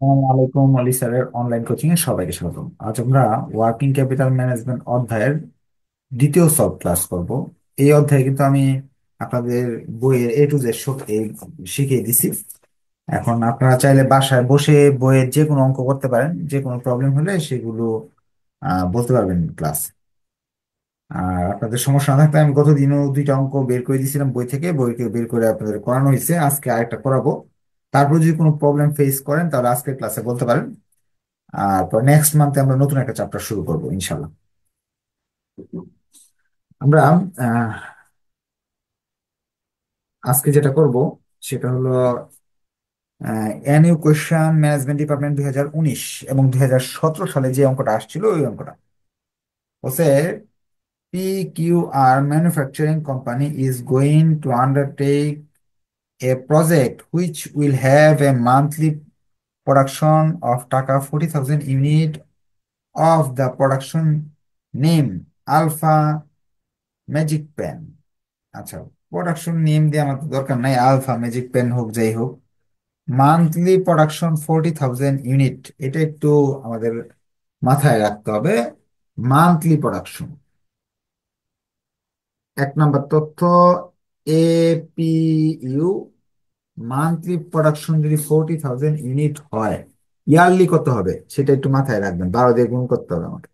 আসসালামু আলাইকুম আলী স্যারের অনলাইন কোচিং এ সবাইকে স্বাগতম। আজ আমরা ওয়ার্কিং ক্যাপিটাল ম্যানেজমেন্ট অধ্যায়ের দ্বিতীয় সব ক্লাস করব। এই অধ্যায়ে কিন্তু আমি আপনাদের বইয়ের A to Z সব শিখিয়ে দিছি। এখন আপনারা চাইলে বাসায় বসে বইয়ের যে কোনো অঙ্ক করতে পারেন, যে কোনো প্রবলেম হলে সেগুলো বলতে পারবেন ক্লাস। আর আপনাদের সমস্যা না থাকলে আমি গত দিনও দুইটা অঙ্ক বের করে দিয়েছিলাম বই থেকে, বইকে বের করে আপনাদের করানো হয়েছে, আজকে আরেকটা করাবো। তারপর যদি কোনো প্রবলেম ফেস করেন তাহলে আজকের ক্লাসে বলতে পারেন। আর পর নেক্সট মান্থে আমরা নতুন একটা চ্যাপ্টার শুরু করবো ইনশাল্লাহ। আমরা আহ, আজকে যেটা করব সেটা হলো এনইউ কোয়েশ্চন ম্যানেজমেন্ট ডিপার্টমেন্ট 2019 এবং 2017 সালে যে অঙ্কটা আসছিল ওই অঙ্কটা হচ্ছে P Q R manufacturing company is going to undertake a project which will have a monthly production of টাকা 40,000 unit of the production name alpha magic pen. আচ্ছা, প্রোডাকশন নেম দিয়ে আমাদের দরকার নাই, আলফা ম্যাজিক পেন হোক যাই হোক। Monthly production 40,000 unit, এটা একটু আমাদের মাথায় রাখতে হবে। মান্থলি প্রোডাকশন, এক নাম্বার তথ্য, এপিইউ মান্থলি প্রোডাকশন যদি 40,000 ইউনিট হয়, ইয়ারলি কত হবে সেটা একটু মাথায় রাখবেন, 12 দিয়ে গুণ করতে হবে আমাকে,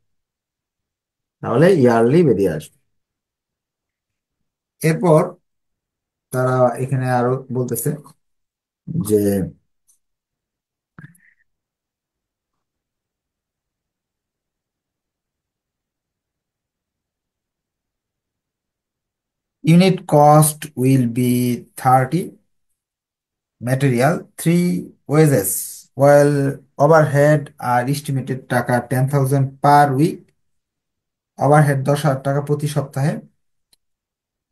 তাহলে ইয়ারলি বেরিয়ে আসবে। এরপর তারা এখানে আরো বলতেছে যে unit cost will be 30, material 3, wages, while overhead are estimated টাকা 10,000 per week, overhead 10,000 টাকা প্রতি সপ্তাহে।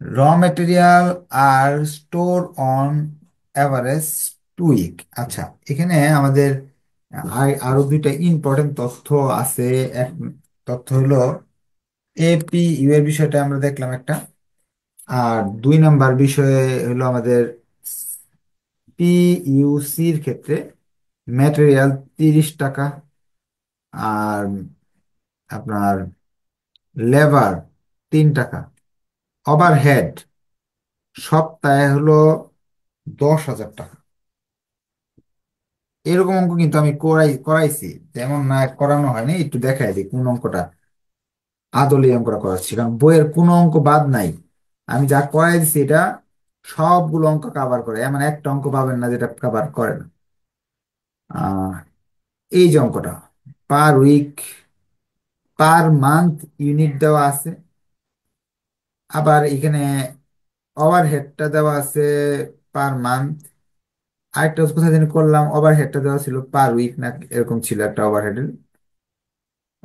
Raw material are store on average 2 week. আচ্ছা, এখানে আমাদের আরো দুইটা ইম্পর্টেন্ট তথ্য আছে। এক তথ্য হলো এপিইউ এর বিষয়টা আমরা দেখলাম একটা, আর 2 নাম্বার বিষয়ে হলো আমাদের পিইউসির ক্ষেত্রে ম্যাটেরিয়াল 30 টাকা, আর আপনার লেবার 3 টাকা, ওভারহেড সপ্তাহে হলো 10,000 টাকা। এরকম অঙ্ক কিন্তু আমি করাইছি, তেমন না করানো হয়নি, একটু দেখাই দিই কোন অঙ্কটা আদলে এই অঙ্কটা করাচ্ছি, কারণ বইয়ের কোনো অঙ্ক বাদ নাই। আমি যা করাই দিচ্ছি এটা সবগুলো অঙ্ক কাভার করে, এমন একটা অঙ্ক পাবেন না যেটা কাভার করে না। আহ এই যে অঙ্কটা per week, per month unit দেওয়া আছে, আবার এখানে ওভারহেডটা দেওয়া আছে পার মান্থ। আরেকটা কোথায় জানি করলাম, ওভারহেডটা দেওয়া ছিল পার উইক না এরকম ছিল একটা, ওভারহেডের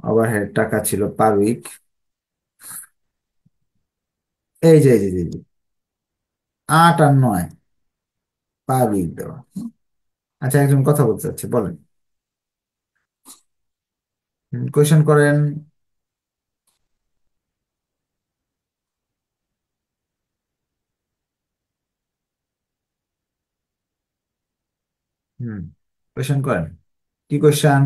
ওভারহেড টাকা ছিল পার উইক। এই যে 8 আর 9 পার উইক দেওয়া। আচ্ছা, একজন কথা বলতে চাচ্ছে, বলেন। কোয়েশ্চেন করেন। হুম, কোয়েশ্চেন করেন। কি কোয়েশ্চেন?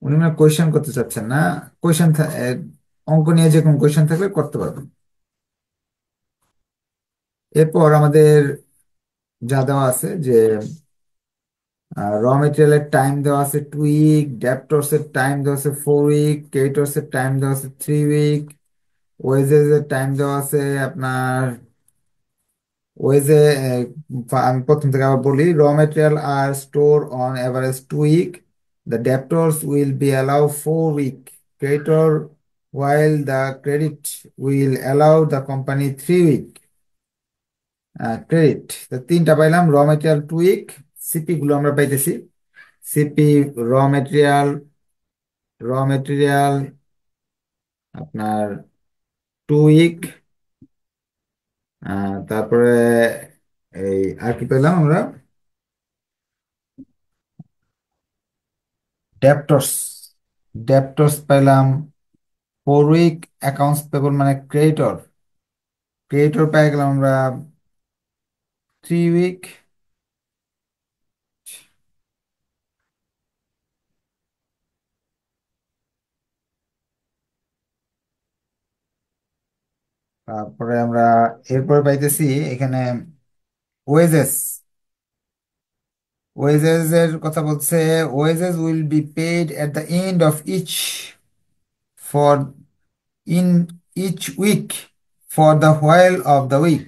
উনি মানে কোয়েশ্চেন করতে চাচ্ছেন না? কোয়েশ্চেন, অঙ্ক নিয়ে যে কোনো কোয়েশ্চেন থাকলে করতে পারবেন। এরপর আমাদের যা দেওয়া আছে যে র মেটেরিয়ালের টাইম দেওয়া আছে 2 উইক, ডেপ্টরস এর টাইম দেওয়া আছে 4 উইক, ক্রেডিটর্স এর টাইম দেওয়া আছে 3 উইক, ওয়েজেস এর টাইম দেওয়া আছে আপনার ওয়েজে, আমি প্রথম থেকে আবার বলি, raw material are store on average 2 week, the debtors will be allow 4 week, creditor while the credit will allow the company 3 week credit. তো তিনটা পাইলাম, র মেটেরিয়াল 2 উইক, সিপি গুলো আমরা পাইতেছি। সিপি র মেটেরিয়াল, র মেটেরিয়াল আপনার 2 উইক, তারপরে এই আর কি পেলাম আমরা, ডেপ্টরস, ডেপ্টরস পাইলাম 4 উইক, অ্যাকাউন্টস পেবল মানে ক্রেডিটর, ক্রেডিটর পাই গেলাম আমরা 3 উইক, তারপরে আমরা এরপরে পাইতেছি এখানে ওয়েজেস। ওয়েজেস এর কথা বলছে, wages will be paid at the end of each for in each week for the while of the week.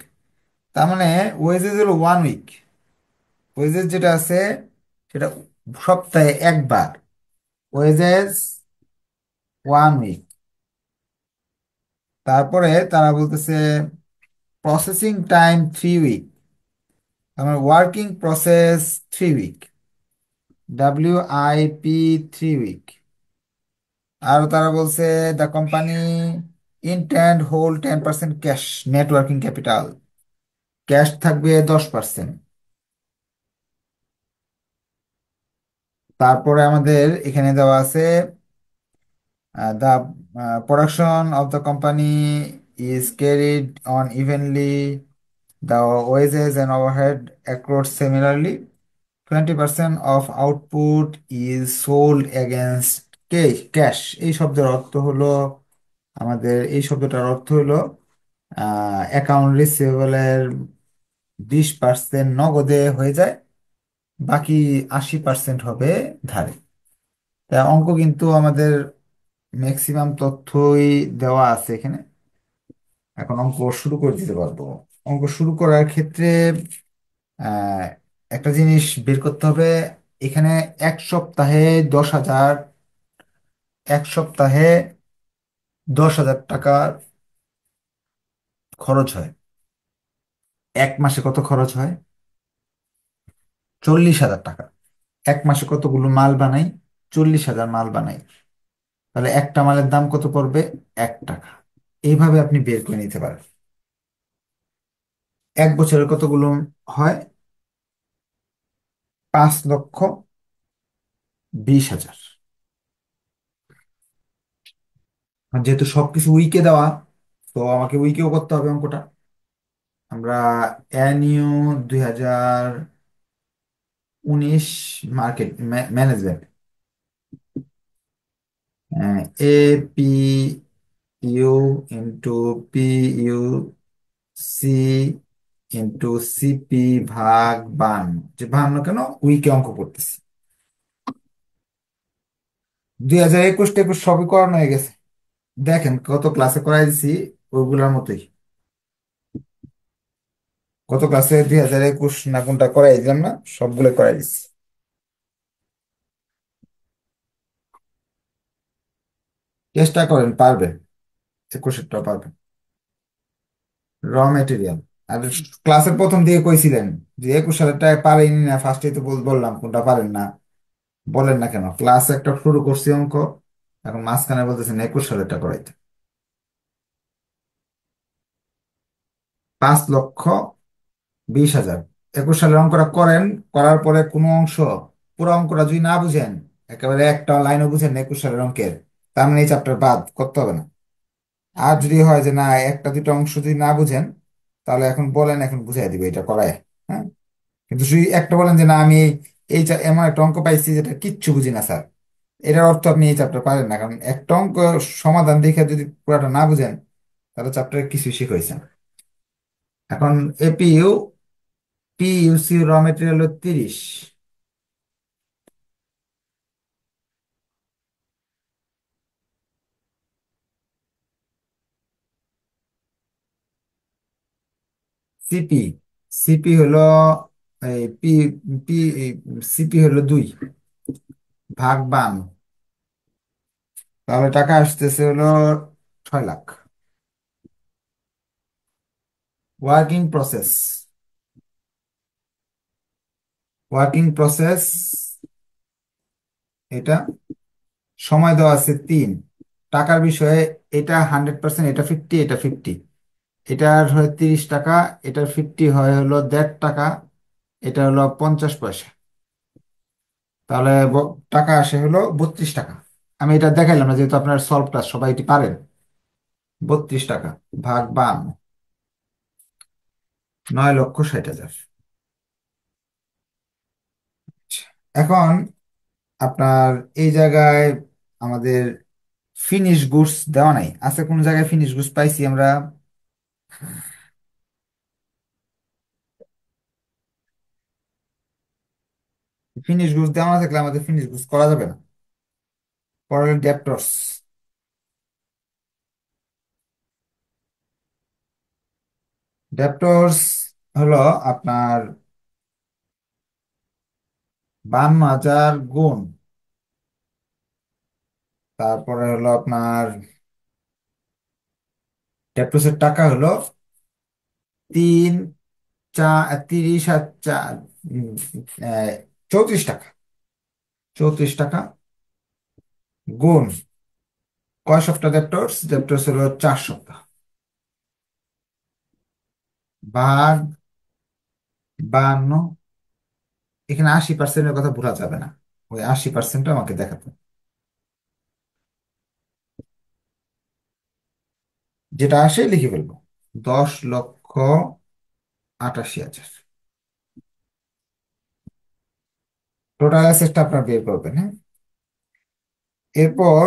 তার মানে ওয়েজেস হলো 1 উইক। ওয়েজেস যেটা আছে সেটা সপ্তাহে একবার। Wages 1 week. তারপরে তারা বলতেছে প্রসেসিং টাইম 3 উইক। আমার working process 3 week. WIP 3 week. আর তারা বলছে the company intend hold 10% cash net working capital. Cash থাকবে 10%। তারপরে আমাদের এখানে দেওয়া আছে the production of the company is carried on evenly, the wages and overhead accrued similarly, 20% of output is sold against cash. এই শব্দের অর্থ হলো, আমাদের এই শব্দটার অর্থ হলো অ্যাকাউন্ট রিসিভেবলের 20% নগদে হয়ে যায়, বাকি 80% হবে ধারে। তা অঙ্ক কিন্তু আমাদের ম্যাক্সিমাম তথ্যই দেওয়া আছে এখানে। এখন অঙ্ক শুরু করে দিতে পারবো। অঙ্ক শুরু করার ক্ষেত্রে আহ, একটা জিনিস বের করতে হবে। এখানে এক সপ্তাহে 10,000, 1 সপ্তাহে 10,000 টাকা খরচ হয়। 1 মাসে কত খরচ হয়? 40,000 টাকা। 1 মাসে কতগুলো মাল বানাই? 40,000 মাল বানাই। তাহলে একটা মালের দাম কত পড়বে? 1 টাকা। এইভাবে আপনি বের করে নিতে পারেন। 1 বছরে কতগুলো হয়? 5,20,000। আর যেহেতু সবকিছু উইকে দেওয়া, তো আমাকে উইকেও করতে হবে অঙ্কটা। আমরা NU 2019 market management, A P U into P U C into CP ভাগ বান, যে ভাগ না কেন উইকে অঙ্ক করতেছি। 2021 টেকুশ সবই করানো হয়ে গেছে। দেখেন কত ক্লাসে করাই দিছি, ওইগুলোর মতোই। কত ক্লাসে 2021 না কোনটা করাই দিলাম না, সবগুলো করাই দিছি। চেষ্টা করেন, পারবেন। 21-টা পারবেন। র মেটেরিয়াল। আর ক্লাসের প্রথম দিকে কইছিলেন যে 21 সালের পারেনি না, ফার্স্টে তো বললাম কোনটা পারেন না। বলেন না কেন? ক্লাস একটা শুরু করছি অঙ্ক, এখন মাঝখানে বলতেছেন 21 সালেরটা করাইতে। 5,20,000। 21 সালের অঙ্কটা করেন। করার পরে কোনো অংশ, পুরো অঙ্কটা যদি না বুঝেন, একেবারে একটা লাইনও বুঝেন না 21 সালের অঙ্কের, তার মানে এই চ্যাপ্টার বাদ করতে হবে না। আর যদি হয় যে না, একটা দুটো অংশ যদি না বুঝেন, তাহলে এখন বলেন, এখন বুঝাই দিবে এটা করায়। হ্যাঁ। কিন্তু যদি একটা বলেন যে না, আমি এমন একটা অঙ্ক পাইছি যেটা কিচ্ছু বুঝি না স্যার, এটার অর্থ আপনি এই চ্যাপ্টার পারেন না। কারণ একটা অঙ্ক সমাধান দেখে যদি পুরাটা না বুঝেন, তাহলে চ্যাপ্টারে কিছু শিখাইছেন। এখন এপিইউ পিইউসি র মেটেরিয়াল 30। সিপি, সিপি হলো এই পি পি সিপি হলো 2 ভাগ বান। তাহলে টাকা আসতেছে হলো 6 lakh. Working process, working process এটা সময় দেওয়া আছে 3। টাকার বিষয়ে এটা 100%, এটা 50, এটা 50। এটার হয় 30 টাকা, এটার 50 হয় হলো 1.5 টাকা, এটা হলো 50 পয়সা। তাহলে টাকা আসে হলো 32 টাকা। আমি এটা দেখাইলাম না, যেহেতু আপনার সলভটা সবাই এটি পারেন। 32 টাকা ভাগ বান, 9,60,000। এখন আপনার এই জায়গায় আমাদের ফিনিশ গুডস দেওয়া নাই। আছে কোন জায়গায় ফিনিশ গুডস পাইছি আমরা? ফিনিশ গুজ দেওয়া না থাকলে আমাদের ফিনিশ গুজ করা যাবে না। পরে ডেপ্টরস। ডেপ্টরস হলো আপনার 52,000 গুণ, তারপরে হলো আপনার ডেপ্টরসের টাকা হলো তিন 34 টাকা। 34 টাকা গুণ কয় সপ্তাহ ডেপ্টরস? ডেপ্টরস হলো 4 সপ্তাহ, ভাগ 52। এখানে 80%-এর কথা ভুলা যাবে না, ওই 80% আমাকে দেখাতে হবে। যেটা আসে লিখে ফেলবো, 10,88,000। টোটাল অ্যাসেটটা আপনার বের করবেন, হ্যাঁ। এরপর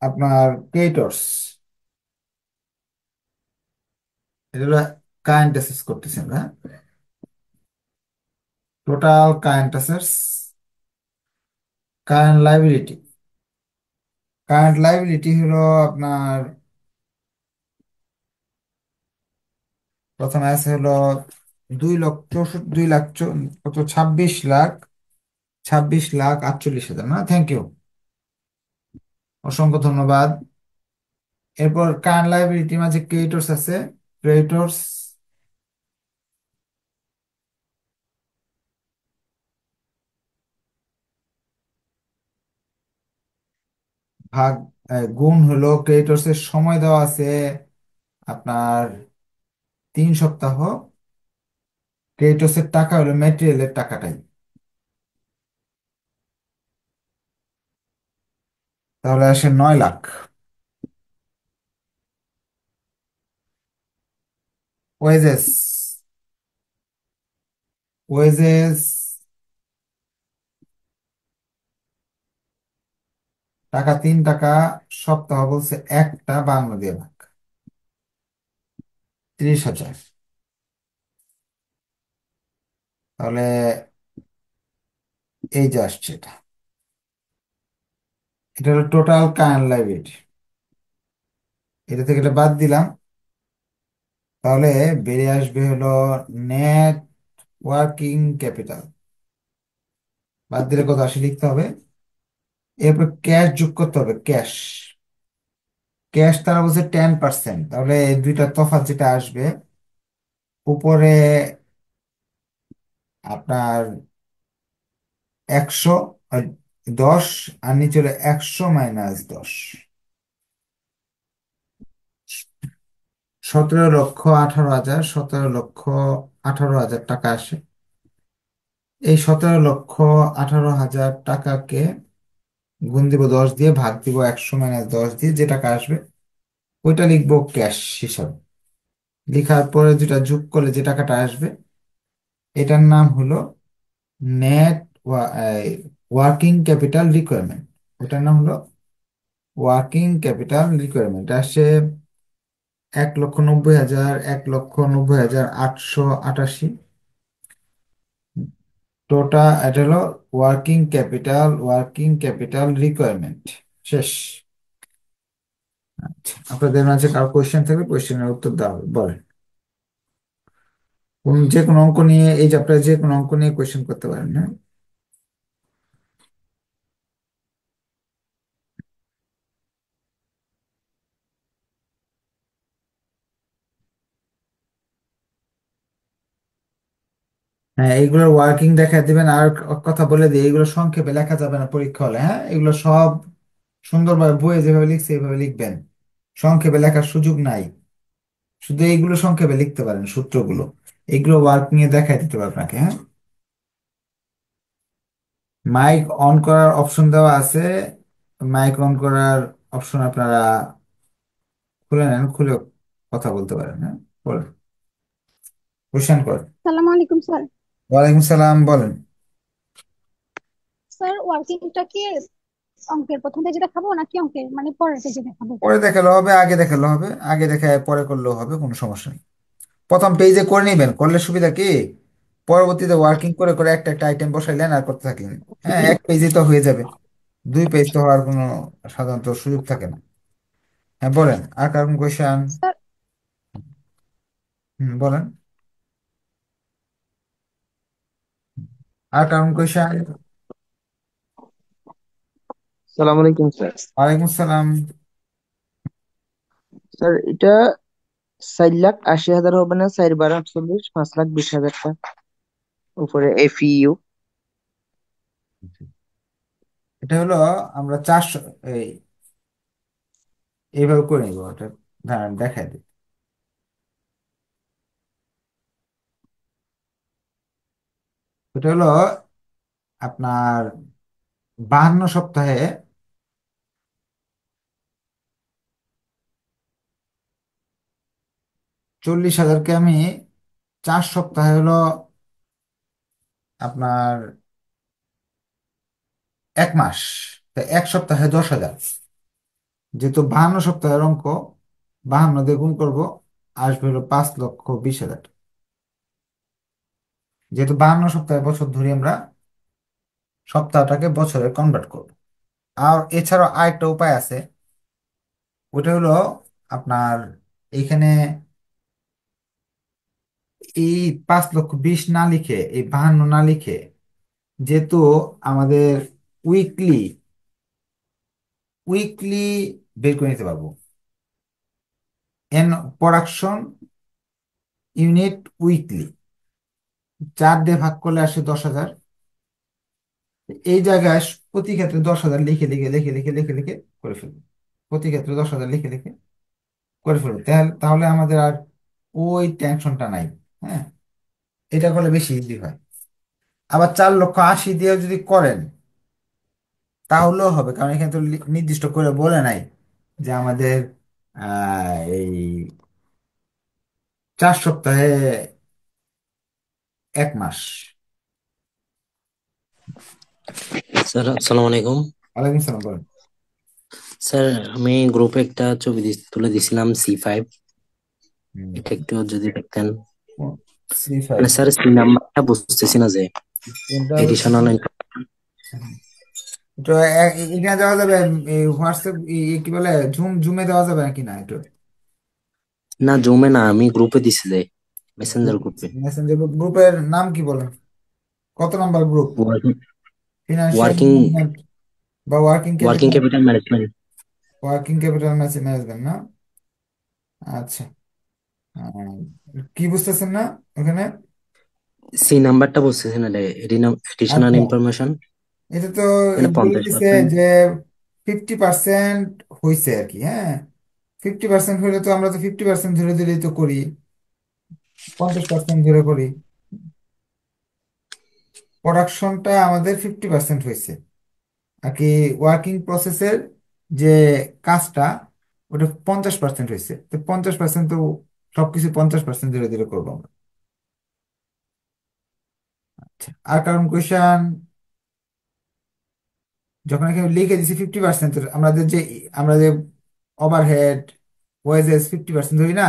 আপনার ক্রেডিটর্স, এটা হলো কারেন্ট অ্যাসেটস করতেছেন, হ্যাঁ। Total current assets, current liability. Current liability হলো আপনার প্রথমে আছে হলো 2 লাখ 26,48,000, না? থ্যাংক ইউ, অসংখ্য ধন্যবাদ। এরপর কারেন্ট লাইবিলিটি মাঝে ক্রেডিটর্স আছে। ক্রেডিটর্স ভাগ গুণ হলো ক্রেডিটর্স এর সময় দেওয়া আছে আপনার 3 সপ্তাহ। ক্রেডিটর্স এর টাকা হলো ম্যাটেরিয়ালের টাকাটাই, তাহলে আসে 9 লাখ। ওয়েজেস, ওয়েজেস টাকা 3 টাকা, সপ্তাহ বলছে একটা, বাংলা দিয়ে ভাগ, 30,000। তাহলে এই যে আসছে এটা, এটা হলো টোটাল কারেন্ট লাইবিলিটি। এটা থেকে এটা বাদ দিলাম, তাহলে বেরিয়ে আসবে হলো নেট ওয়ার্কিং ক্যাপিটাল। বাদ দিলে কত আসে লিখতে হবে। এরপর ক্যাশ যোগ করতে হবে, ক্যাশ। ক্যাশ তারা বলছে 10%, তাহলে এই দুইটা তফাৎ যেটা আসবে, উপরে আপনার 110, আর নিচে হলো 100 - 10। 17,18,000, 17,18,000 টাকা আসে। এই 17,18,000 টাকাকে গুণ দিব 10 দিয়ে, ভাগ দিব 100 - 10 দিয়ে, যে টাকা আসবে ওইটা লিখবো ক্যাশ হিসাবে। লেখার পরে যেটা যোগ করলে যে টাকাটা আসবে, এটার নাম হলো নেট ওয়ার্কিং ক্যাপিটাল রিকোয়ারমেন্ট। ওটার নাম হলো ওয়ার্কিং ক্যাপিটাল রিকোয়ারমেন্ট। আসে 1,90,000, 1,90,888। টোটাল এটা হলো ওয়ার্কিং ক্যাপিটাল রিকোয়ারমেন্ট। শেষ। আচ্ছা, আপনাদের মাঝে কারো কোয়েশ্চেন থাকলে কোয়েশ্চেনের উত্তর দেওয়া হবে, বলেন। যে কোনো অঙ্ক নিয়ে, এই যে আপনারা যে কোনো অঙ্ক নিয়ে কোয়েশ্চেন করতে পারেন, হ্যাঁ। হ্যাঁ, এইগুলোর ওয়ার্কিং দেখা দিবেন। আর কথা বলে দিই, এগুলো সংক্ষেপে লেখা যাবে না পরীক্ষা হলে, হ্যাঁ। এগুলো সব সুন্দরভাবে বইয়ে যেভাবে লিখছে এইভাবে লিখবেন, সংক্ষেপে লেখার সুযোগ নাই। শুধু এইগুলো সংক্ষেপে লিখতে পারেন, সূত্রগুলো। এগুলো ওয়ার্কিং এ দেখাই দিতে হবে আপনাকে, হ্যাঁ। মাইক অন করার অপশন দেওয়া আছে। মাইক অন করার অপশন আপনারা খুলে নেন, খুলে কথা বলতে পারেন, হ্যাঁ। বলেন, কোশ্চেন করেন। সালাম আলাইকুম স্যার। ওয়ালাইকুম সালাম, বলেন। স্যার ওয়ার্কিংটা কি অঙ্কের প্রথম পেজে দেখাবো নাকি অঙ্কের মানে পরের পেজে দেখাবো? পরে দেখালে হবে, আগে দেখালে হবে, আগে দেখায় পরে করলেও হবে, কোনো সমস্যা নেই। প্রথম পেজে করে নিবেন, করলে সুবিধা কি, পরবর্তীতে ওয়ার্কিং করে করে একটা একটা আইটেম বসাইলেন আর করতে থাকলেন। হ্যাঁ, এক পেজে তো হয়ে যাবে, দুই পেজ তো হওয়ার কোনো সাধারণত সুযোগ থাকে না। হ্যাঁ বলেন, আর কারণ কোয়েশন। স্যার বলেন, আর কারণ কোয়েশন। সালাম আলাইকুম স্যার। ওয়ালাইকুম আসসালাম। স্যার এটা 4,80,000 হবে না? 4 বার 48, 5,20,000 টাকা উপরে FEU। এটা হলো, আমরা 400, এই এইভাবে করে নিবো, ওটা দাঁড়ান দেখাই দিই। এটা হলো আপনার 52 সপ্তাহে 40,000কে আমি 4 সপ্তাহে হলো আপনার 1 মাস, তা 1 সপ্তাহে 10,000। যেহেতু 52 সপ্তাহের অঙ্ক, 52 দিয়ে গুণ করবো, আসবে হলো 5,20,000। যেহেতু 52 সপ্তাহে বছর ধরে আমরা সপ্তাহটাকে বছরে কনভার্ট করব। আর এছাড়াও আরেকটা উপায় আছে, ওটা হলো আপনার এইখানে এই 5,20,000 না লিখে, এই 52 না লিখে, যেহেতু আমাদের উইকলি উইকলি বের করে নিতে পারবো। এন প্রোডাকশন ইউনিট উইকলি 4 দিয়ে ভাগ করলে আসে 10,000। এই জায়গায় প্রতি ক্ষেত্রে 10,000 লিখে লিখে লিখে লিখে লিখে লিখে করে ফেলবো। প্রতি ক্ষেত্রে 10,000 লিখে লিখে করে ফেলবো, তাহলে তাহলে আমাদের আর ওই টেনশনটা নাই। হ্যাঁ, এটা করলে বেশি ইজি হয়। আবার 4,80,000 দিয়েও যদি করেন তাহলেও হবে, কারণ এখানে তো নির্দিষ্ট করে বলে নাই যে আমাদের এই 4 সপ্তাহে 1 মাস। স্যার আসসালামু আলাইকুম। ওয়ালাইকুম সালাম, বলেন। স্যার আমি গ্রুপে একটা ছবি তুলে দিছিলাম C5, হুম, এটা একটু যদি দেখতেন। C5 মানে স্যার সি নাম্বারটা বুঝতেছি না যে কোনটা এডিশনাল। বুঝতেছেন? তো এখানে দেওয়া যাবে, হোয়াটসঅ্যাপ কি বলে, জুমে দেওয়া যাবে নাকি না একটু? না জুমে না, আমি গ্রুপে দিছি যে মেসেঞ্জার গ্রুপে। মেসেঞ্জার গ্রুপের নাম কি বলেন? কত number group? Working financial working management বা working working capital? Capital management. Working capital management না? আচ্ছা। আহ, কি বুঝতেছেন না ওখানে? সি নাম্বারটা বুঝতেছি না রে, এডিশনাল আচ্ছা, ইনফরমেশন। এটা তো মানে বলে পঞ্চাশ দিছে পার্সেন্ট যে 50% হয়েছে আর কি। হ্যাঁ, 50% হলে তো আমরা তো 50% ধরে দিলেই তো করি, 50% ধরে করি। প্রোডাকশনটা আমাদের 50% হয়েছে আর কি, ওয়ার্কিং প্রসেসের যে কাজটা, ওটা 50% হয়েছে, তো 50% তো সবকিছু 50% ধীরে ধীরে করবো আমরা। আচ্ছা, আর কারণ কোয়েশন, যখন এখানে লিখে দিছি 50%, আমরা যে ওভারহেড ওয়েজেস 50% ধরি না,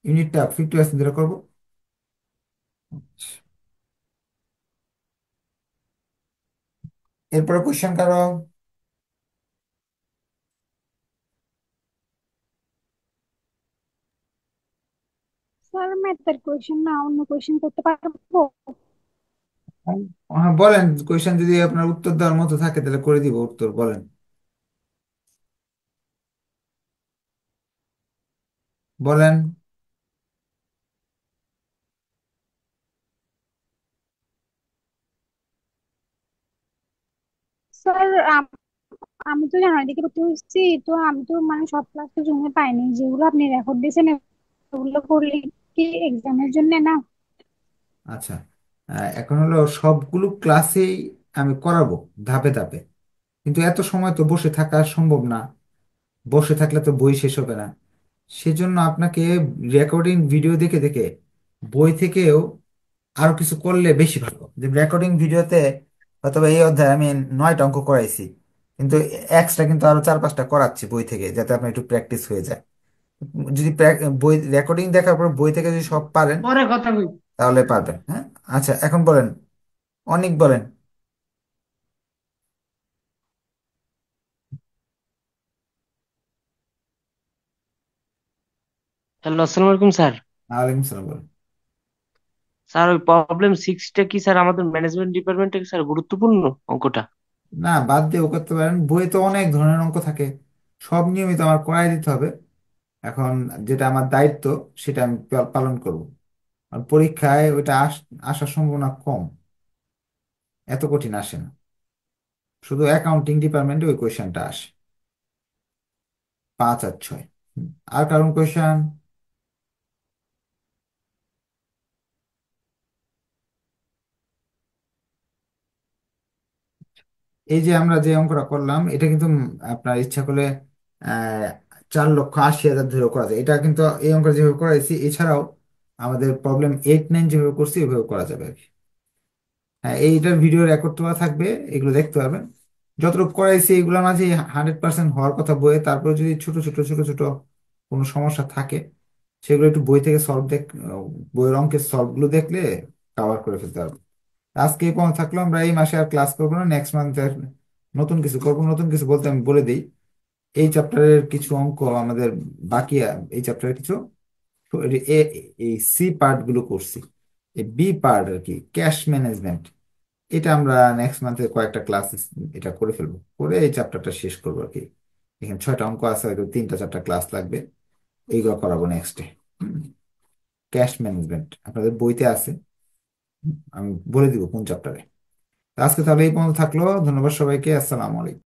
ইউনিটটা 50% ধরে করবো। এরপরে কোয়েশন কারো। স্যার ম্যাথের কোয়েশ্চেন না অন্য কোয়েশ্চেন করতে পারবো? হ্যাঁ বলেন, কোয়েশন যদি আপনার উত্তর দেওয়ার মতো থাকে তাহলে করে দিব উত্তর, বলেন বলেন। স্যার আমি তো জানুয়ারি থেকে ভর্তি হচ্ছি, তো আমি তো মানে সব ক্লাস তো জমে পাইনি, যেগুলো আপনি রেকর্ড দিয়েছেন ওগুলো করলে কি এক্সামের জন্য না? আচ্ছা, এখন হলো সবগুলো ক্লাসেই আমি করাবো ধাপে ধাপে, কিন্তু এত সময় তো বসে থাকা সম্ভব না, বসে থাকলে তো বই শেষ হবে না। সেজন্য আপনাকে রেকর্ডিং ভিডিও দেখে দেখে বই থেকেও আরো কিছু করলে বেশি ভালো। যে রেকর্ডিং ভিডিওতে অথবা এই অধ্যায়ে আমি 9টা অঙ্ক করাইছি, কিন্তু এক্সট্রা কিন্তু আরো 4-5টা করাচ্ছি বই থেকে, যাতে আপনার একটু প্র্যাকটিস হয়ে যায়। যদি বই রেকর্ডিং দেখার পর বই থেকে যদি সব পারেন পরে কথা কই। তাহলে পারবেন। হ্যাঁ, আচ্ছা এখন বলেন, অনেক বলেন। হ্যালো, আসসালামু আলাইকুম স্যার। ওয়ালাইকুম সালাম, বলেন। স্যার ওই প্রবলেম সিক্সটা কি স্যার আমাদের ম্যানেজমেন্ট ডিপার্টমেন্টে স্যার গুরুত্বপূর্ণ অঙ্কটা? না, বাদ দিয়েও করতে পারেন, বইয়ে তো অনেক ধরনের অঙ্ক থাকে, সব নিয়মিত আমার করাই দিতে হবে। এখন যেটা আমার দায়িত্ব সেটা আমি পালন করব। আর পরীক্ষায় ওইটা আসার সম্ভাবনা কম, এত কঠিন আসে না। শুধু অ্যাকাউন্টিং ডিপার্টমেন্টে ওই কোয়েশ্চেনটা আসে, 5 আর 6। আর কারণ কোয়েশ্চেন? এই যে আমরা যে অঙ্কটা করলাম এটা কিন্তু আপনার ইচ্ছা করলে আহ 4,80,000 ধরে করা যায়। এটা কিন্তু এই অঙ্কটা যেভাবে করাইছি, এছাড়াও আমাদের প্রবলেম 8, 9 যেভাবে করছি ওইভাবে করা যাবে আর কি। হ্যাঁ, এইটার ভিডিও রেকর্ড করা থাকবে, এগুলো দেখতে পারবেন। যতটুকু করাইছি এগুলোর মাঝে 100% হওয়ার কথা বইয়ে, তারপরে যদি ছোট ছোট ছোট ছোট কোনো সমস্যা থাকে সেগুলো একটু বই থেকে বইয়ের অঙ্কের সলভ গুলো দেখলে কভার করে ফেলতে পারবো। আজকে এই পর্যন্ত থাকলো, আমরা এই মাসে আর ক্লাস করবো না, নেক্সট মান্থে নতুন কিছু করবো। নতুন কিছু বলতে আমি বলে দিই, এই চ্যাপ্টারের কিছু অঙ্ক আমাদের বাকি এই চ্যাপ্টারের কিছু তো এই সি পার্ট গুলো করছি। এই বি পার্ট আর কি, ক্যাশ ম্যানেজমেন্ট, এটা আমরা নেক্সট মান্থে কয়েকটা ক্লাস এটা করে ফেলবো, করে এই চ্যাপ্টারটা শেষ করবো আর কি। এখানে 6টা অঙ্ক আছে, হয়তো 3টা 4টা ক্লাস লাগবে, এইগুলো করাবো নেক্সটে। ক্যাশ ম্যানেজমেন্ট আপনাদের বইতে আছে, আমি বলে দিব কোন চ্যাপ্টারে। আজকে তাহলে এই পর্যন্ত থাকলো, ধন্যবাদ সবাইকে, আসসালামু আলাইকুম।